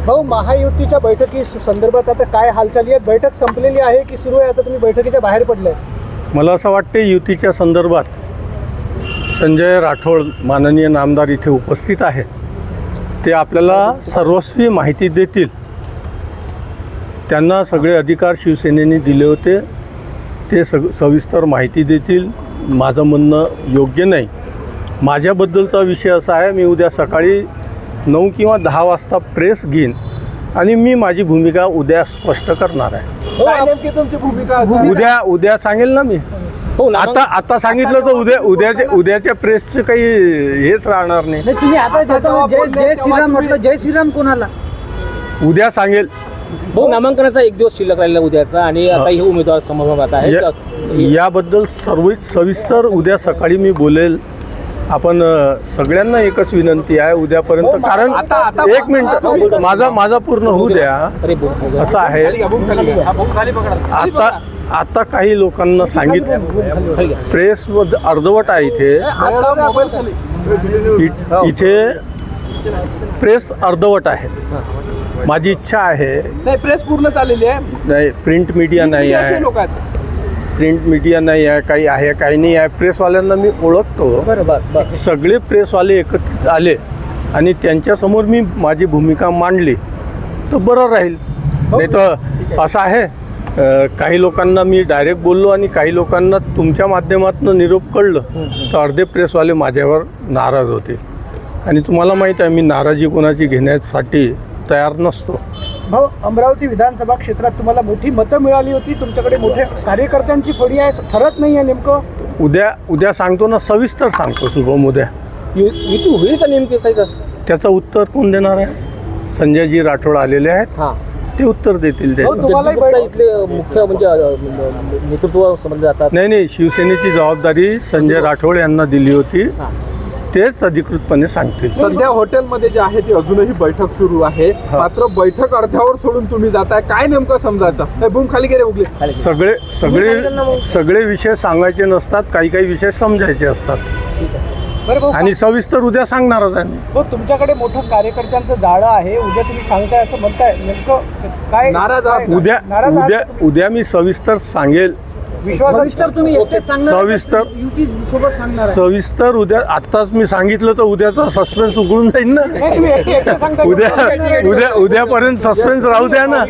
भाऊ, महायुतीच्या बैठकी संदर्भात आता काय हालचाली आहेत? बैठक संपलेली आहे की सुरू आहे? आता तुम्ही बैठकीच्या बाहेर पडलाय. मला असं वाटते युतीच्या संदर्भात संजय राठोड माननीय नामदार इथे उपस्थित आहे. ते आपल्याला सर्वस्वी माहिती देतील. त्यांना सगळे अधिकार शिवसेनेने दिले होते. ते सविस्तर माहिती देतील. माझं म्हणणं योग्य नाही. माझ्याबद्दलचा विषय असा आहे, मी उद्या सकाळी 9 किंवा 10 वाजता प्रेस घेईन आणि मी माझी भूमिका उद्या स्पष्ट करणार आहे. काय नेमकी तुमची भूमिका? उद्या सांगेल ना मी. आता सांगितलं तर उद्याच्या प्रेसचं काही हेच राहणार नाही. तुम्ही आता जय श्रीराम म्हटलं, जय श्रीराम कोणाला? उद्या सांगेल. भाऊ, नामांकनाचा एक दिवस शिल्लक राहिला उद्याचा आणि आता हे उमेदवार समोर आहे. याबद्दल सविस्तर उद्या सकाळी मी बोलेल. आपण सगळ्यांना एकच विनंती आहे उद्यापर्यंत, कारण एक मिनिट माझा पूर्ण होऊ द्या. असं आहे, आता काही लोकांना सांगितलं, प्रेस अर्धवट आहे इथे प्रेस अर्धवट आहे. माझी इच्छा आहे. नाही, प्रेस पूर्ण चाललेली आहे. नाही, प्रिंट मीडिया नाही आहे. प्रिंट मीडिया नाही आहे, काही आहे काही नाही आहे. प्रेसवाल्यांना मी ओळखतो. सगळे प्रेसवाले एकत्रित आले आणि त्यांच्यासमोर मी माझी भूमिका मांडली तर बरं राहील. नाही तर असं आहे, काही लोकांना मी डायरेक्ट बोललो आणि काही लोकांना तुमच्या माध्यमातून निरोप कळलं तर अर्धे प्रेसवाले माझ्यावर नाराज होते. आणि तुम्हाला माहीत आहे, मी नाराजी कोणाची घेण्यासाठी तयार नसतो. भाऊ, अमरावती विधानसभा क्षेत्रात तुम्हाला मोठी मतं मिळाली होती. तुमच्याकडे मोठ्या कार्यकर्त्यांची फळी आहे. ठरत नाही आहे नेमकं. उद्या सांगतो ना, सविस्तर सांगतो शुभम. उद्या युती होईल का नेमके काही कसं? त्याचं उत्तर कोण देणार आहे? संजयजी राठोड आलेले आहेत, ते उत्तर देतील. इथले मुख्य म्हणजे नेतृत्व समजले जातात. नाही, शिवसेनेची जबाबदारी संजय राठोड यांना दिली होती. तेच अधिकृतपणे सांगतील. सध्या हॉटेलमध्ये जे आहे ती अजूनही बैठक सुरू आहे. मात्र बैठक अर्ध्यावर सोडून तुम्ही जाताय, काय नेमकं समजायचं? बूम खाली गेले उगले. सगळे विषय सांगायचे नसतात, काही विषय समजायचे असतात. आणि सविस्तर उद्या सांगणारच आहे. हो, तुमच्याकडे मोठं कार्यकर्त्यांचं जाळं आहे. उद्या तुम्ही सांगताय असं म्हणताय, नेमकं काय? नाराज आहात? उद्या मी सविस्तर सांगेल. सविस्तर उद्या. आत्ताच मी सांगितलं तर उद्याचा सस्पेन्स उघडून जाईल ना. उद्यापर्यंत सस्पेन्स राहू द्या ना.